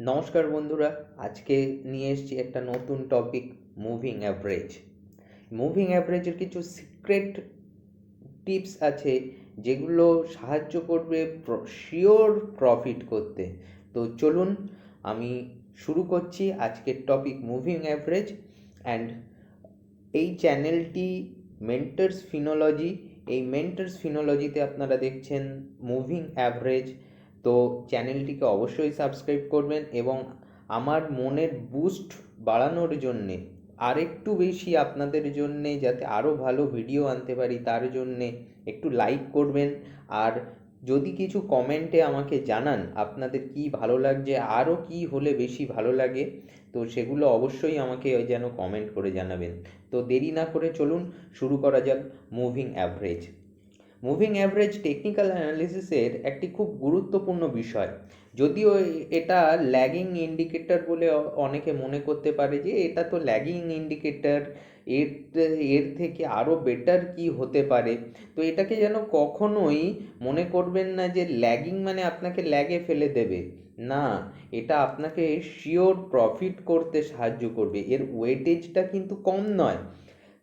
নমস্কার বন্ধুরা, আজকে নিয়ে এসেছি একটা নতুন টপিক, মুভিং অ্যাভারেজ। মুভিং অ্যাভারেজের কিছু সিক্রেট টিপস আছে যেগুলো সাহায্য করবে শিওর প্রফিট করতে। তো চলুন আমি শুরু করছি আজকের টপিক মুভিং অ্যাভারেজ। অ্যান্ড এই চ্যানেলটি মেন্টার্স ফিনোলজি, এই মেন্টার্স ফিনোলজিতে আপনারা দেখছেন মুভিং অ্যাভারেজ। তো চ্যানেলটিকে অবশ্যই সাবস্ক্রাইব করবেন এবং আমার মনের বুস্ট বাড়ানোর জন্যে, আরেকটু বেশি আপনাদের জন্যে যাতে আরও ভালো ভিডিও আনতে পারি তার জন্যে একটু লাইক করবেন। আর যদি কিছু কমেন্টে আমাকে জানান আপনাদের কি ভালো লাগছে, আরও কি হলে বেশি ভালো লাগে, তো সেগুলো অবশ্যই আমাকে যেন কমেন্ট করে জানাবেন। তো দেরি না করে চলুন শুরু করা যাক moving average. Moving average technical অ্যানালিসিসের একটি খুব গুরুত্বপূর্ণ বিষয়। যদিও এটা ল্যাগিং ইন্ডিকেটর বলে অনেকে মনে করতে পারে যে এটা তো ল্যাগিং ইন্ডিকেটর, এর এর থেকে আরও বেটার কি হতে পারে। তো এটাকে যেন কখনোই মনে করবেন না যে ল্যাগিং মানে আপনাকে ল্যাগে ফেলে দেবে। না, এটা আপনাকে শিওর প্রফিট করতে সাহায্য করবে। এর ওয়েটেজটা কিন্তু কম নয়।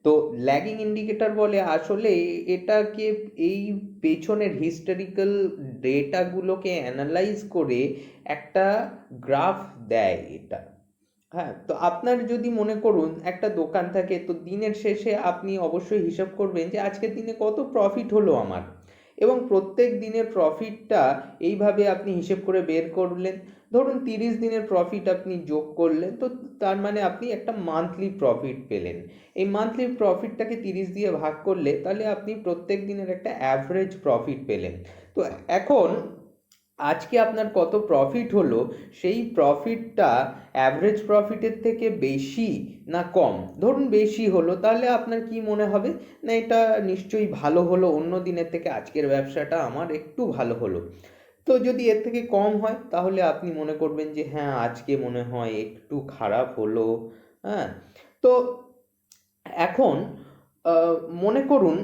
তো ল্যাগিং ইন্ডিকেটর বলে আসলে এটাকে এই পেছনের হিস্টোরিক্যাল ডেটাগুলোকে অ্যানালাইজ করে একটা গ্রাফ দেয় এটা। হ্যাঁ, তো আপনার যদি মনে করুন একটা দোকান থাকে, তো দিনের শেষে আপনি অবশ্যই হিসাব করবেন যে আজকের দিনে কত প্রফিট হলো আমার, এবং প্রত্যেক দিনের প্রফিটটা এইভাবে আপনি হিসেব করে বের করলেন। ধরুন 30 দিনের প্রফিট আপনি যোগ করলেন, তো তার মানে আপনি একটা মান্থলি প্রফিট পেলেন। এই মান্থলি প্রফিটটাকে 30 দিয়ে ভাগ করলে তাহলে আপনি প্রত্যেক দিনের একটা অ্যাভারেজ প্রফিট পেলেন। তো এখন আজকে আপনার কত প্রফিট হলো, সেই প্রফিটটা অ্যাভারেজ প্রফিটের থেকে বেশি না কম? ধরুন বেশি হলো, তাহলে আপনার কি মনে হবে? না, এটা নিশ্চয়ই ভালো হলো, অন্য দিনের থেকে আজকের ব্যবসাটা আমার একটু ভালো হলো। তো যদি এর থেকে কম হয় তাহলে আপনি মনে করবেন যে হ্যাঁ, আজকে মনে হয় একটু খারাপ হলো। হ্যাঁ, তো এখন মনে করুন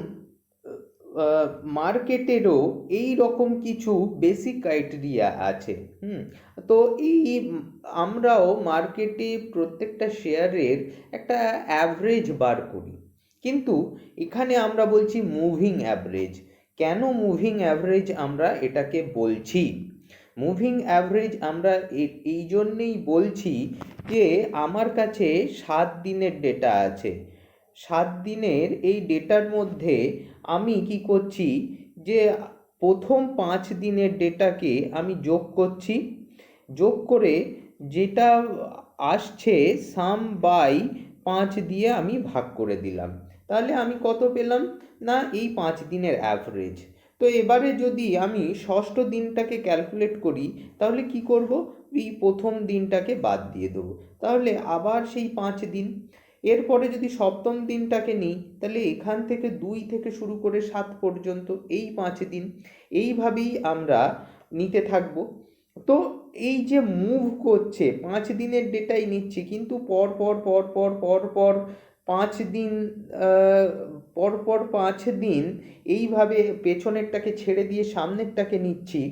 মার্কেটেরও এই রকম কিছু বেসিক ক্রাইটেরিয়া আছে। তো এই আমরাও মার্কেটে প্রত্যেকটা শেয়ারের একটা অ্যাভারেজ বার করি, কিন্তু এখানে আমরা বলছি মুভিং অ্যাভারেজ। কেন মুভিং অ্যাভারেজ আমরা এটাকে বলছি? মুভিং অ্যাভারেজ আমরা এই জন্যেই বলছি যে আমার কাছে 7 দিনের ডেটা আছে। 7 দিনের এই ডেটার মধ্যে আমি কি করছি যে প্রথম 5 দিনের ডেটাকে আমি যোগ করছি, যোগ করে যেটা আসছে সাম বাই 5 দিয়ে আমি ভাগ করে দিলাম। তাহলে আমি কত পেলাম? না, এই 5 দিনের অ্যাভারেজ। তো এবারে যদি আমি ষষ্ঠ দিনটাকে ক্যালকুলেট করি, তাহলে কি করব? এই প্রথম দিনটাকে বাদ দিয়ে দেবো, তাহলে আবার সেই 5 দিন। এরপরে যদি সপ্তম দিনটাকে নিই, তাহলে এখান থেকে 2 থেকে শুরু করে 7 পর্যন্ত এই 5 দিন। এইভাবেই আমরা নিতে থাকব। তো এই যে মুভ করছে, 5 দিনের ডেটাই নিচ্ছি, কিন্তু পর পর পর পর পর পর 5 দিন, পর পর 5 দিন এইভাবে পেছনেরটাকে ছেড়ে দিয়ে সামনেরটাকে নিচ্ছি।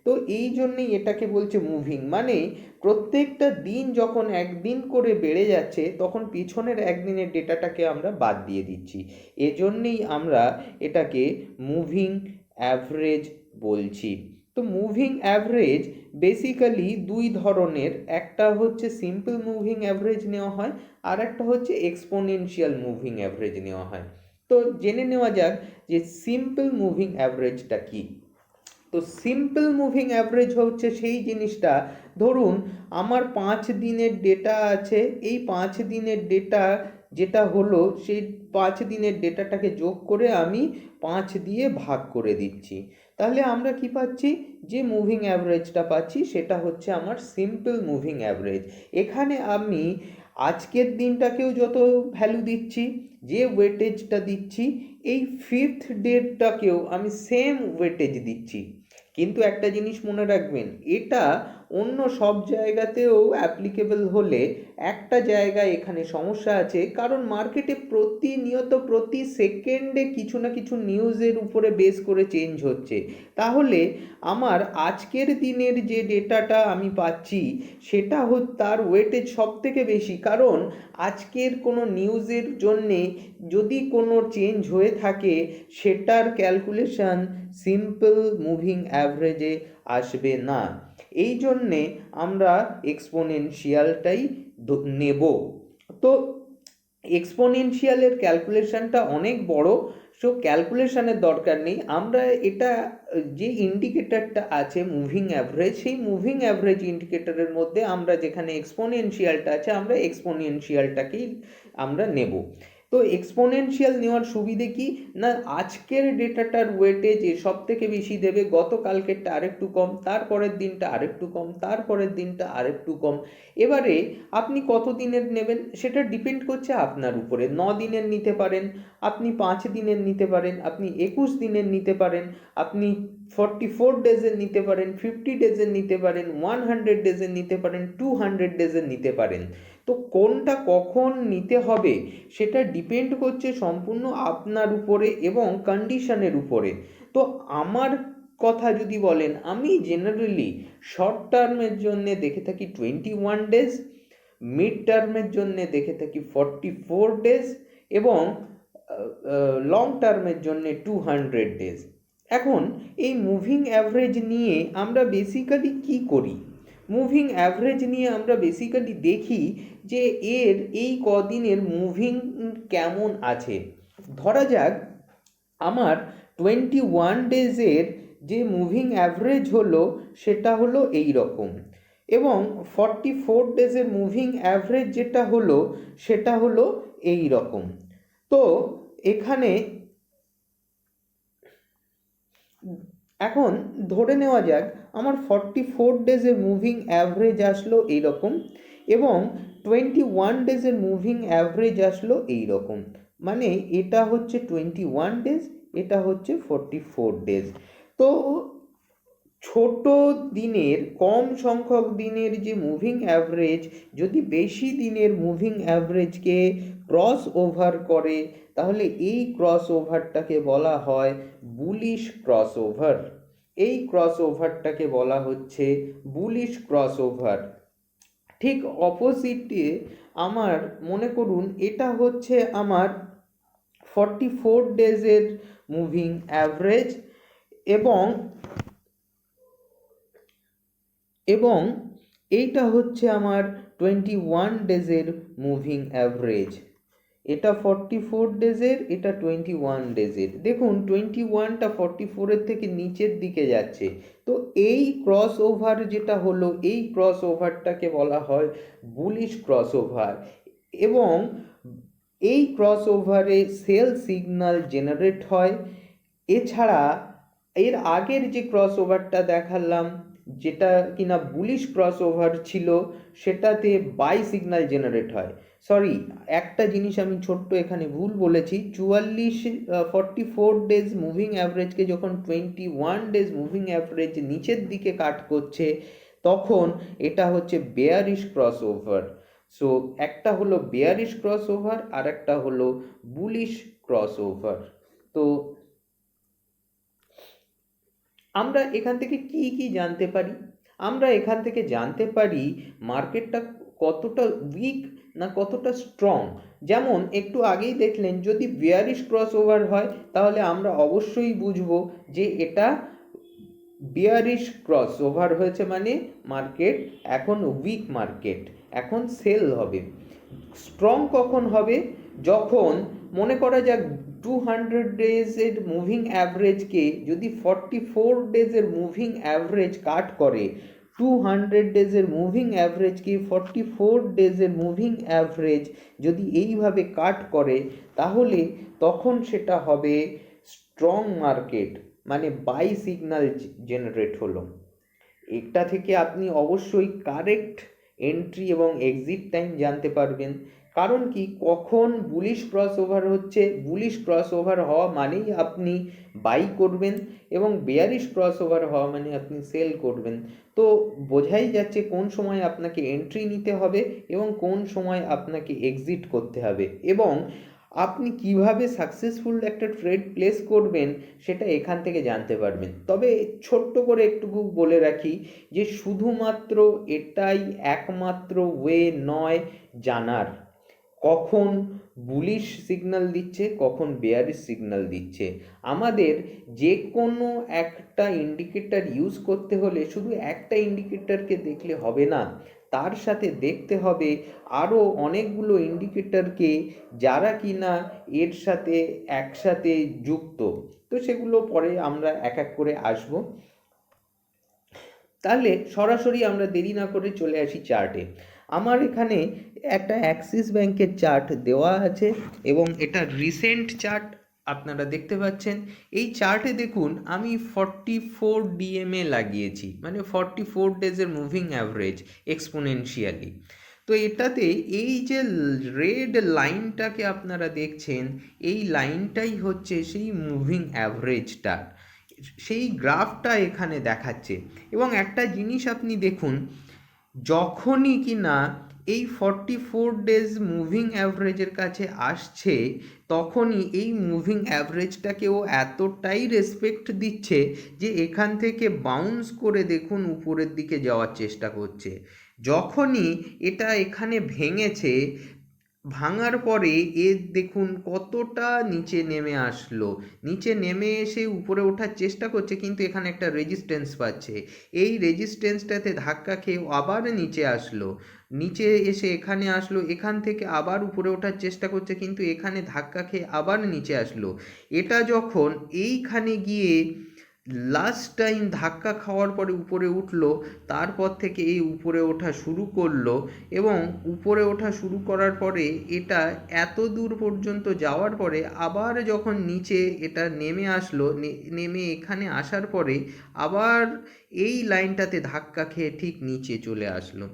তো এই জন্যেই এটাকে বলছে মুভিং, মানে প্রত্যেকটা দিন যখন একদিন করে বেড়ে যাচ্ছে তখন পিছনের একদিনের ডেটাটাকে আমরা বাদ দিয়ে দিচ্ছি। এজন্যেই আমরা এটাকে মুভিং অ্যাভারেজ বলছি। তো মুভিং অ্যাভারেজ বেসিক্যালি দুই ধরনের, একটা হচ্ছে সিম্পল মুভিং অ্যাভারেজ নেওয়া হয়, আর একটা হচ্ছে এক্সপোনেনশিয়াল মুভিং অ্যাভারেজ নেওয়া হয়। তো জেনে নেওয়া যাক যে সিম্পল মুভিং অ্যাভারেজটা কি। তো সিম্পল মুভিং অ্যাভারেজ হচ্ছে সেই জিনিসটা, ধরুন আমার 5 দিনের ডেটা আছে, এই 5 দিনের ডেটা যেটা হলো সেই 5 দিনের ডেটাটাকে যোগ করে আমি 5 দিয়ে ভাগ করে দিচ্ছি। তাহলে আমরা কি পাচ্ছি? যে মুভিং অ্যাভারেজটা পাচ্ছি সেটা হচ্ছে আমার সিম্পল মুভিং অ্যাভারেজ। এখানে আমি আজকের দিনটাকেও যত ভ্যালু দিচ্ছি, যে ওয়েটেজটা দিচ্ছি, এই ফিফথ ডেটাকেও আমি সেম ওয়েটেজ দিচ্ছি। কিন্তু একটা জিনিস মনে রাখবেন, এটা অন্য সব জায়গাতেও অ্যাপ্লিকেবল হলে একটা জায়গায় এখানে সমস্যা আছে, কারণ মার্কেটে প্রতিনিয়ত প্রতি সেকেন্ডে কিছু না কিছু নিউজের উপরে বেস করে চেঞ্জ হচ্ছে। তাহলে আমার আজকের দিনের যে ডেটাটা আমি পাচ্ছি সেটা তার ওয়েটেজ সব থেকে বেশি, কারণ আজকের কোনো নিউজের জন্যে যদি কোনো চেঞ্জ হয়ে থাকে সেটার ক্যালকুলেশন সিম্পল মুভিং অ্যাভারেজে আসবে না। এই জন্যে আমরা এক্সপোনেনশিয়ালটাই নেব। তো এক্সপোনেনশিয়ালের ক্যালকুলেশনটা অনেক বড়, সো ক্যালকুলেশনের দরকার নেই। আমরা এটা যে ইন্ডিকেটরটা আছে মুভিং অ্যাভারেজ, সেই মুভিং অ্যাভারেজ ইন্ডিকেটরের মধ্যে আমরা যেখানে এক্সপোনেনশিয়ালটা আছে আমরা এক্সপোনেনশিয়ালটাকেই আমরা নেব। তো এক্সপোনেনশিয়াল নেওয়ার সুবিধে কি না, আজকের ডেটাটার ওয়েটেজ সব থেকে বেশি দেবে, গতকালকেরটা আরেকটু কম, তারপরের দিনটা আরেকটু কম, তারপরের দিনটা আরেকটু কম। এবারে আপনি কত দিনের নেবেন সেটা ডিপেন্ড করছে আপনার উপরে। 9 দিনের নিতে পারেন, আপনি 5 দিনের নিতে পারেন, আপনি 21 দিনের নিতে পারেন, আপনি 44 ডেজের নিতে পারেন, 50 ডেজের নিতে পারেন, 100 ডেজের নিতে পারেন, 200 ডেজের নিতে পারেন। তো কোনটা কখন নিতে হবে সেটা ডিপেন্ড করছে সম্পূর্ণ আপনার উপরে এবং কন্ডিশনের উপরে। তো আমার কথা যদি বলেন, আমি জেনারেলি শর্ট টার্মের জন্য দেখে থাকি 21 ডেজ, মিড টার্মের জন্য দেখে থাকি 44 ডেজ এবং লং টার্মের জন্য 200 ডেজ। এখন এই মুভিং অ্যাভারেজ নিয়ে আমরা বেসিক্যালি কি করি? মুভিং অ্যাভারেজ নিয়ে আমরা বেসিক্যালি দেখি যে এর এই কদিনের মুভিং কেমন আছে। ধরা যাক আমার 21 ডেজের যে মুভিং অ্যাভারেজ হলো সেটা হলো এই রকম, এবং 44 ডেজের মুভিং অ্যাভারেজ যেটা হলো সেটা হলো এই রকম। তো এখানে এখন ধরে নেওয়া যাক আমার 44 ডেজের মুভিং অ্যাভারেজ আসলো এইরকম, এবং 21 ডেজের মুভিং অ্যাভারেজ আসলো এইরকম। মানে এটা হচ্ছে 21 ডেজ, এটা হচ্ছে 44 ডেজ। তো ছোট দিনের কম সংখ্যক দিনের যে মুভিং অ্যাভারেজ যদি বেশি দিনের মুভিং অ্যাভারেজকে ক্রস ওভার করে, তাহলে এই ক্রস ওভারটাকে বলা হয় বুলিশ ক্রস ওভার। এই ক্রস ওভারটাকে বলা হচ্ছে বুলিশ ক্রস ওভার। ঠিক অপোজিটে আমার মনে করুন এটা হচ্ছে আমার 44 ডেজের মুভিং অ্যাভারেজ, এবং এবং এইটা হচ্ছে আমার 21 ডেজের মুভিং অ্যাভারেজ। এটা 44 ডেজের, এটা 21 ডেজের। দেখুন 21টা 44-এর থেকে নিচের দিকে যাচ্ছে। তো এই ক্রস ওভার যেটা হলো, এই ক্রস ওভারটাকে বলা হয় বুলিশ ক্রস ওভার, এবং এই ক্রস ওভারে সেল সিগন্যাল জেনারেট হয়। এছাড়া এর আগের যে ক্রস ওভারটা দেখালাম যেটা কিনা বুলিশ ক্রস ওভার ছিল, সেটাতে বাই সিগন্যাল জেনারেট হয়। সরি, একটা জিনিস আমি ছোট্ট এখানে ভুল বলেছি। 44 ডেজ মুভিং অ্যাভারেজকে যখন 21 ডেজ মুভিং অ্যাভারেজ নিচের দিকে কাট করছে, তখন এটা হচ্ছে বেয়ারিশ ক্রস ওভার। সো একটা হলো বেয়ারিশ ক্রস ওভার আর একটা হলো বুলিশ ক্রস ওভার। তো আমরা এখান থেকে কি কি জানতে পারি? আমরা এখান থেকে জানতে পারি মার্কেটটা কতটা উইক না কতটা স্ট্রং। যেমন একটু আগেই দেখলেন, যদি বেয়ারিশ ক্রস ওভার হয় তাহলে আমরা অবশ্যই বুঝবো যে এটা বেয়ারিশ ক্রস ওভার হয়েছে, মানে মার্কেট এখন উইক মার্কেট, এখন সেল হবে। স্ট্রং কখন হবে? যখন মনে করা যাক 200 ডেজের মুভিং অ্যাভারেজকে যদি 44 ডেজের মুভিং অ্যাভারেজ কাট করে, 200 ডেজের মুভিং অ্যাভারেজকে 44 ডেজের মুভিং অ্যাভারেজ যদি এইভাবে কাট করে, তাহলে তখন সেটা হবে স্ট্রং মার্কেট, মানে বাই সিগন্যাল জেনারেট হলো। এটা থেকে আপনি অবশ্যই কারেক্ট এন্ট্রি এবং এক্সিট টাইম জানতে পারবেন, কারণ কি, কখন বুলিশ ক্রস ওভার হচ্ছে, বুলিশ ক্রস ওভার হওয়া মানেই আপনি বাই করবেন, এবং বেয়ারিশ ক্রস ওভার হওয়া মানে আপনি সেল করবেন। তো বোঝাই যাচ্ছে কোন সময় আপনাকে এন্ট্রি নিতে হবে এবং কোন সময় আপনাকে এক্সিট করতে হবে, এবং আপনি কিভাবে সাকসেসফুল একটা ট্রেড প্লেস করবেন সেটা এখান থেকে জানতে পারবেন। তবে ছোট্ট করে একটুকু বলে রাখি যে শুধুমাত্র এটাই একমাত্র ওয়ে নয় জানার কখন বুলিশ সিগন্যাল দিচ্ছে কখন বেয়ারিশ সিগন্যাল দিচ্ছে। আমাদের যে কোনো একটা ইন্ডিকেটর ইউজ করতে হলে শুধু একটা ইন্ডিকেটরকে দেখলে হবে না, তার সাথে দেখতে হবে আরও অনেকগুলো ইন্ডিকেটরকে যারা কিনা এর সাথে একসাথে যুক্ত। তো সেগুলো পরে আমরা এক এক করে আসবো। তাহলে সরাসরি আমরা দেরি না করে চলে আসি চার্টে। আমার এখানে একটা অ্যাক্সিস ব্যাংকের চার্ট দেওয়া আছে এবং এটা রিসেন্ট চার্ট আপনারা দেখতে পাচ্ছেন। এই চার্টে দেখুন আমি 44 ডিএমএ লাগিয়েছি, মানে 44 ডেজের মুভিং অ্যাভারেজ এক্সপোনেনশিয়ালি। তো এটাতে এই যে রেড লাইনটাকে আপনারা দেখছেন, এই লাইনটাই হচ্ছে সেই মুভিং অ্যাভারেজটা, সেই গ্রাফটা এখানে দেখাচ্ছে। এবং একটা জিনিস আপনি দেখুন, যখনই কি না এই 44 ডেজ মুভিং অ্যাভারেজের কাছে আসছে, তখনই এই মুভিং অ্যাভারেজটাকেও এতটাই রেসপেক্ট দিচ্ছে যে এখান থেকে বাউন্স করে দেখুন উপরের দিকে যাওয়ার চেষ্টা করছে। যখনই এটা এখানে ভেঙেছে, ভাঙার পরে দেখুন কতটা নিচে নেমে আসলো, নিচে নেমে এসে উপরে ওঠার চেষ্টা করছে, কিন্তু এখানে একটা রেজিস্ট্যান্স পাচ্ছে। এই রেজিস্ট্যান্সটাতে ধাক্কা খেয়ে আবার নিচে আসলো, নিচে এসে এখানে আসলো, এখান থেকে আবার উপরে ওঠার চেষ্টা করছে, কিন্তু এখানে ধাক্কা খেয়ে আবার নিচে আসলো। এটা যখন এইখানে গিয়ে লাস্ট টাইম ধাক্কা খাওয়ার পরে উপরে উঠলো, তারপর থেকে এই উপরে ওঠা শুরু করলো, এবং উপরে ওঠা শুরু করার পরে এটা এত দূর পর্যন্ত যাওয়ার পরে আবার যখন নিচে এটা নেমে আসলো, নেমে এখানে আসার পরে আবার এই লাইনটাতে ধাক্কা খেয়ে ঠিক নিচে চলে আসলো।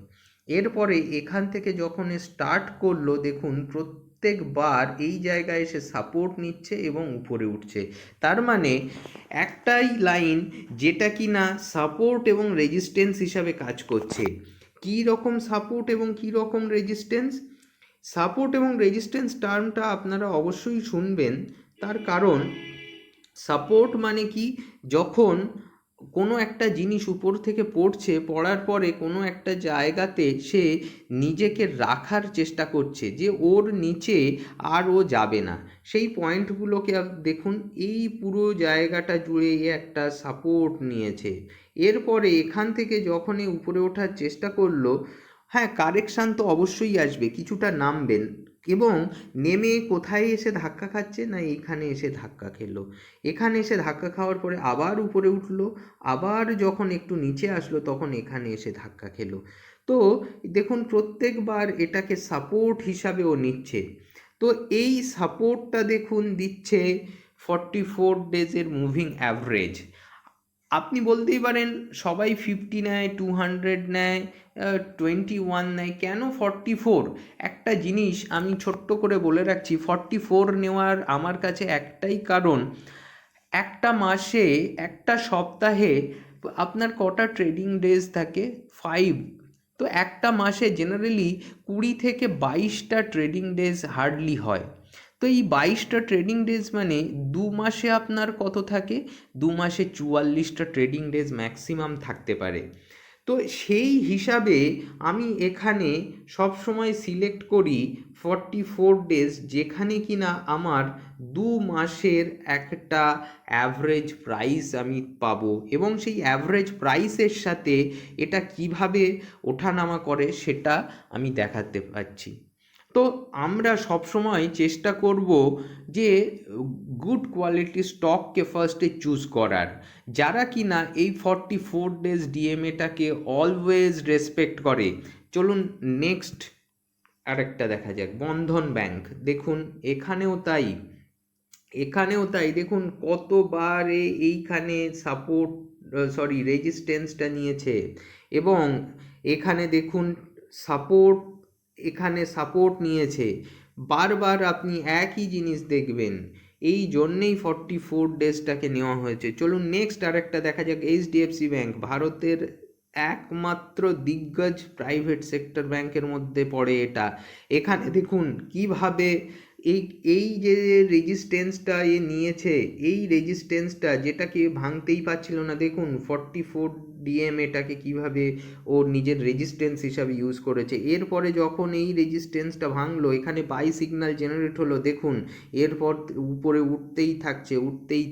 এরপরে এখান থেকে যখন স্টার্ট করলো, দেখুন প্রত্যেকবার এই জায়গায় এসে সাপোর্ট নিচ্ছে এবং উপরে উঠছে। তার মানে একটাই লাইন যেটা কি না সাপোর্ট এবং রেজিস্ট্যান্স হিসাবে কাজ করছে। কী রকম সাপোর্ট এবং কী রকম রেজিস্ট্যান্স? সাপোর্ট এবং রেজিস্ট্যান্স টার্মটা আপনারা অবশ্যই শুনবেন, তার কারণ সাপোর্ট মানে কি, যখন কোনো একটা জিনিস উপর থেকে পড়ছে, পড়ার পরে কোনো একটা জায়গাতে সে নিজেকে রাখার চেষ্টা করছে যে ওর নিচে আর ও যাবে না, সেই পয়েন্টগুলোকে দেখুন এই পুরো জায়গাটা জুড়ে একটা সাপোর্ট নিয়েছে। এরপরে এখান থেকে যখন উপরে ওঠার চেষ্টা করলো, হ্যাঁ কারেকশান তো অবশ্যই আসবে, কিছুটা নামবেন, এবং নেমে কোথায় এসে ধাক্কা খাচ্ছে না এইখানে এসে ধাক্কা খেলো। এখানে এসে ধাক্কা খাওয়ার পরে আবার উপরে উঠলো, আবার যখন একটু নিচে আসলো তখন এখানে এসে ধাক্কা খেলো। তো দেখুন প্রত্যেকবার এটাকে সাপোর্ট হিসাবেও নিচ্ছে। তো এই সাপোর্টটা দেখুন দিচ্ছে 44 ডেজের মুভিং অ্যাভারেজ। আপনি বলতেই পারেন সবাই 50 নেয়, 200 নেয়, 21 নেয়, কেন 44? একটা জিনিস আমি ছোট্ট করে বলে রাখছি, 44 নেওয়ার আমার কাছে একটাই কারণ, একটা মাসে একটা সপ্তাহে আপনার কটা ট্রেডিং ডেজ থাকে? 5। তো একটা মাসে জেনারেলি 20 থেকে 22টা ট্রেডিং ডেজ হার্ডলি হয়। তো এই 22টা ট্রেডিং ডেজ মানে 2 মাসে আপনার কত থাকে? 2 মাসে 44টা ট্রেডিং ডেজ ম্যাক্সিমাম থাকতে পারে। তো সেই হিসাবে আমি এখানে সবসময় সিলেক্ট করি 44 ডেজ, যেখানে কিনা আমার 2 মাসের একটা অ্যাভারেজ প্রাইস আমি পাবো, এবং সেই অ্যাভারেজ প্রাইসের সাথে এটা কিভাবে ওঠানামা করে সেটা আমি দেখাতে পারছি। তো আমরা সবসময় চেষ্টা করব যে গুড কোয়ালিটি স্টককে ফার্স্টে চুজ করার, যারা কিনা এই 44 ডেজ ডিএমএটাকে অলওয়েজ রেসপেক্ট করে। চলুন নেক্সট আরেকটা দেখা যাক, বন্ধন ব্যাংক। দেখুন এখানেও তাই, এখানেও তাই, দেখুন কতবার এইখানে সাপোর্ট রেজিস্ট্যান্সটা নিয়েছে, এবং এখানে দেখুন সাপোর্ট এখানে সাপোর্ট নিয়েছে, বারবার আপনি একই জিনিস দেখবেন, এই জন্যেই 44 ডেজটাকে নেওয়া হয়েছে। চলুন নেক্সট আরেকটা দেখা যাক। এইচডিএফসি ব্যাংক ভারতের একমাত্র দিগ্গজ প্রাইভেট সেক্টর ব্যাংকের মধ্যে পড়ে এটা। এখানে দেখুন কিভাবে এই এই যে রেজিস্ট্যান্সটা নিয়েছে, এই রেজিস্ট্যান্সটা যেটাকে ভাঙতেই পারছিল না, দেখুন 44 ডিএম এটাকে কিভাবে ও নিজের রেজিস্ট্যান্স হিসাবে ইউজ করেছে। এরপরে যখন এই রেজিস্ট্যান্সটা ভাঙলো, এখানে বাই সিগন্যাল জেনারেট হলো, দেখুন এরপর উপরে উঠতেই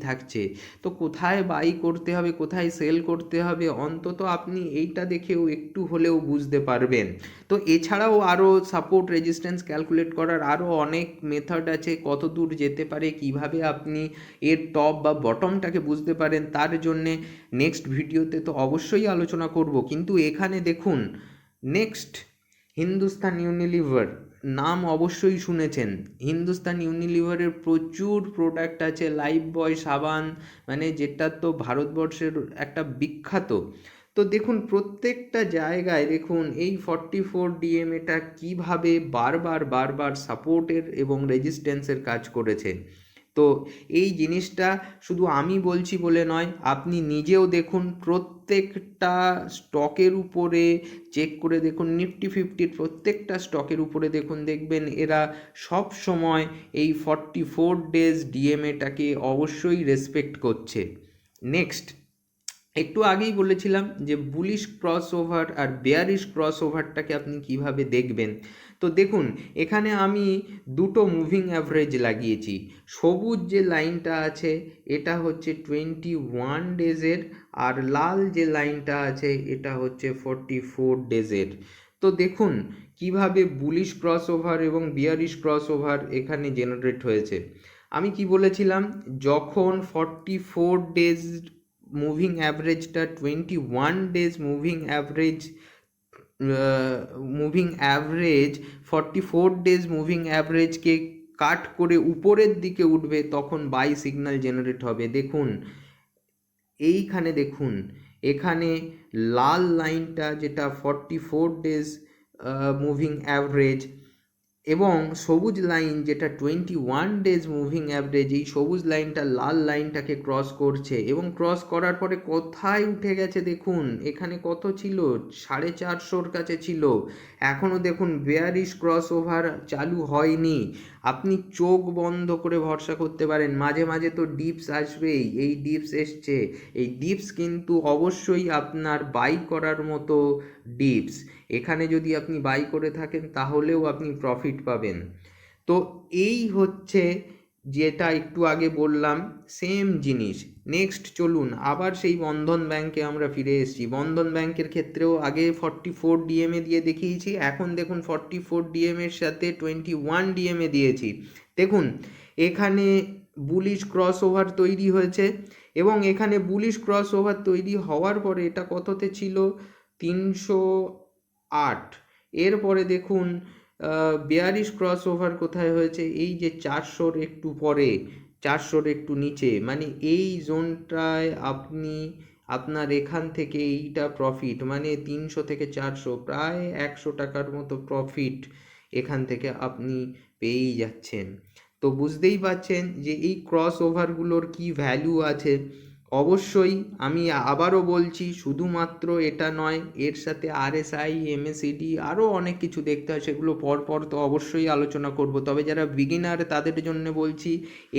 থাকছে। তো কোথায় বাই করতে হবে, কোথায় সেল করতে হবে, অন্তত আপনি এইটা দেখেও একটু হলেও বুঝতে পারবেন। তো এছাড়াও আরও সাপোর্ট রেজিস্ট্যান্স ক্যালকুলেট করার আরও অনেক মেথড আছে, কত দূর যেতে পারে, কিভাবে আপনি এর টপ বা বটমটাকে বুঝতে পারেন, তার জন্যে নেক্সট ভিডিওতে তো অবশ্যই আলোচনা করব। কিন্তু এখানে দেখুন নেক্সট হিন্দুস্তান ইউনিলিভার, নাম অবশ্যই শুনেছেন। হিন্দুস্তান ইউনিলিভারের প্রচুর প্রোডাক্ট আছে, লাইফ বয় সাবান, মানে যেটা তো ভারতবর্ষের একটা বিখ্যাত। তো দেখুন প্রত্যেকটা জায়গায় দেখুন এই 44 ডিএম এটা কীভাবে বারবার সাপোর্টের এবং রেজিস্ট্যান্সের কাজ করেছে। তো এই জিনিসটা শুধু আমি বলছি বলে নয়, আপনি নিজেও দেখুন, প্রত্যেকটা স্টকের উপরে চেক করে দেখুন, নিফটি ফিফটির প্রত্যেকটা স্টকের উপরে দেখুন, দেখবেন এরা সব সময় এই 44 ডেজ ডিএমএটাকে অবশ্যই রেসপেক্ট করছে। নেক্সট, একটু আগেই বলেছিলাম যে বুলিশ ক্রস ওভার আর বেয়ারিশ ক্রস ওভারটাকে আপনি কিভাবে দেখবেন। তো দেখুন এখানে আমি দুটো মুভিং অ্যাভারেজ লাগিয়েছি। সবুজ যে লাইনটা আছে এটা হচ্ছে 21 ডেজের, আর লাল যে লাইনটা আছে এটা হচ্ছে 44 ডেজের। তো দেখুন কিভাবে বুলিশ ক্রস ওভার এবং বিয়ারিশ ক্রস ওভার এখানে জেনারেট হয়েছে। আমি কি বলেছিলাম, যখন 44 ডেজ মুভিং অ্যাভারেজটা 21 days moving average 44 days moving অ্যাভারেজকে কাট করে উপরের দিকে উঠবে, তখন বাই সিগন্যাল জেনারেট হবে। দেখুন এইখানে দেখুন, এখানে লাল লাইনটা যেটা 44 ডেজ মুভিং অ্যাভারেজ, এবং সবুজ লাইন যেটা 21 ডেজ মুভিং অ্যাভারেজ, এই সবুজ লাইনটা লাল লাইনটাকে ক্রস করছে, এবং ক্রস করার পরে কোথায় উঠে গেছে দেখুন, এখানে কত ছিল, 450 কাছে ছিল। এখনও দেখুন বেয়ারিশ ক্রস ওভার চালু হয়নি। আপনি চোখ বন্ধ করে ভরসা করতে পারেন, মাঝে মাঝে তো ডিপস আসবেই, এই ডিপস এসছে, এই ডিপস কিন্তু অবশ্যই আপনার বাই করার মতো ডিপস। এখানে যদি আপনি বাই করে থাকেন তাহলেও আপনি প্রফিট পাবেন। তো এই হচ্ছে যেটা একটু আগে বললাম, সেম জিনিস। নেক্সট চলুন আবার সেই বন্ধন ব্যাংকে আমরা ফিরে এসেছি। বন্ধন ব্যাংকের ক্ষেত্রেও আগে 44 ডিএমএ দিয়ে দেখিয়েছি, এখন দেখুন 44 ডিএমের সাথে 21 ডিএমএ দিয়েছি। দেখুন এখানে বুলিশ ক্রস ওভার তৈরি হয়েছে, এবং এখানে বুলিশ ক্রস ওভার তৈরি হওয়ার পরে এটা কততে ছিল, 308। এরপরে দেখুন বেয়ারিশ ক্রস ওভার কোথায় হয়েছে, এই যে 400-র একটু পরে, 400-র একটু নিচে, মানে এই জোনটায় আপনার এখান থেকে এইটা প্রফিট, মানে 300 থেকে 400 প্রায় 100 টাকার মতো প্রফিট এখান থেকে আপনি পেয়েই যাচ্ছেন। তো বুঝতেই পারছেন যে এই ক্রস ওভারগুলোর কি ভ্যালু আছে। অবশ্যই আমি আবারও বলছি, শুধুমাত্র এটা নয়, এর সাথে আরএসআই, এমএসিডি আরও অনেক কিছু দেখতে হয়, সেগুলো পরপর তো অবশ্যই আলোচনা করব। তবে যারা বিগিনার তাদের জন্য বলছি,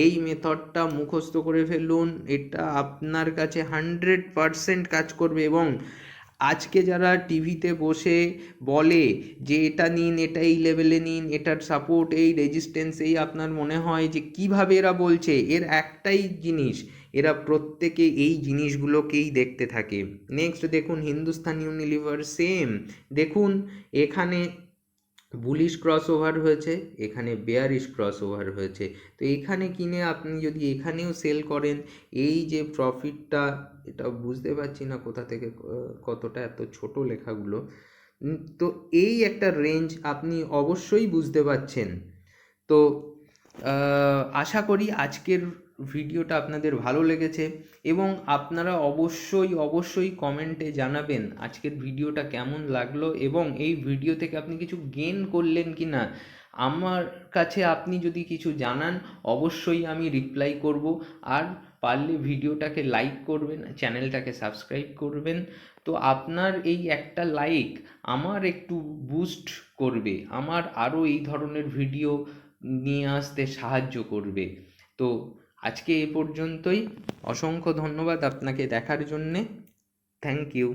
এই মেথডটা মুখস্থ করে ফেলুন, এটা আপনার কাছে 100% কাজ করবে। এবং আজকে যারা টিভিতে বসে বলে যে এটা নিন, এটা এই লেভেলে নিন, এটার সাপোর্ট এই, রেজিস্ট্যান্স এই, আপনার মনে হয় যে কিভাবে এরা বলছে, এর একটাই জিনিস, এরা প্রত্যেকে এই জিনিসগুলোকেই দেখতে থাকে। নেক্সট দেখুন হিন্দুস্তান ইউনিলিভার, সেম দেখুন এখানে বুলিশ ক্রস ওভার হয়েছে, এখানে বেয়ারিশ ক্রস ওভার হয়েছে। তো এখানে কিনে আপনি যদি এখানেও সেল করেন, এই যে প্রফিটটা, এটা বুঝতে পারছি না কোথা থেকে কতটা এত ছোট লেখাগুলো। তো এই একটা রেঞ্জ আপনি অবশ্যই বুঝতে পারছেন। তো আশা করি আজকের ভিডিওটা আপনাদের ভালো লেগেছে, এবং আপনারা অবশ্যই কমেন্টে জানাবেন আজকের ভিডিওটা কেমন লাগলো এবং এই ভিডিও থেকে আপনি কিছু গেন করলেন কি না। আমার কাছে আপনি যদি কিছু জানান অবশ্যই আমি রিপ্লাই করব, আর পারলে ভিডিওটাকে লাইক করবেন, চ্যানেলটাকে সাবস্ক্রাইব করবেন। তো আপনার এই একটা লাইক আমার একটু বুস্ট করবে, আমার আরও এই ধরনের ভিডিও নিয়ে আসতে সাহায্য করবে। তো আজকে এ পর্যন্তই। অসংখ্য ধন্যবাদ আপনাকে দেখার জন্যে। Thank you.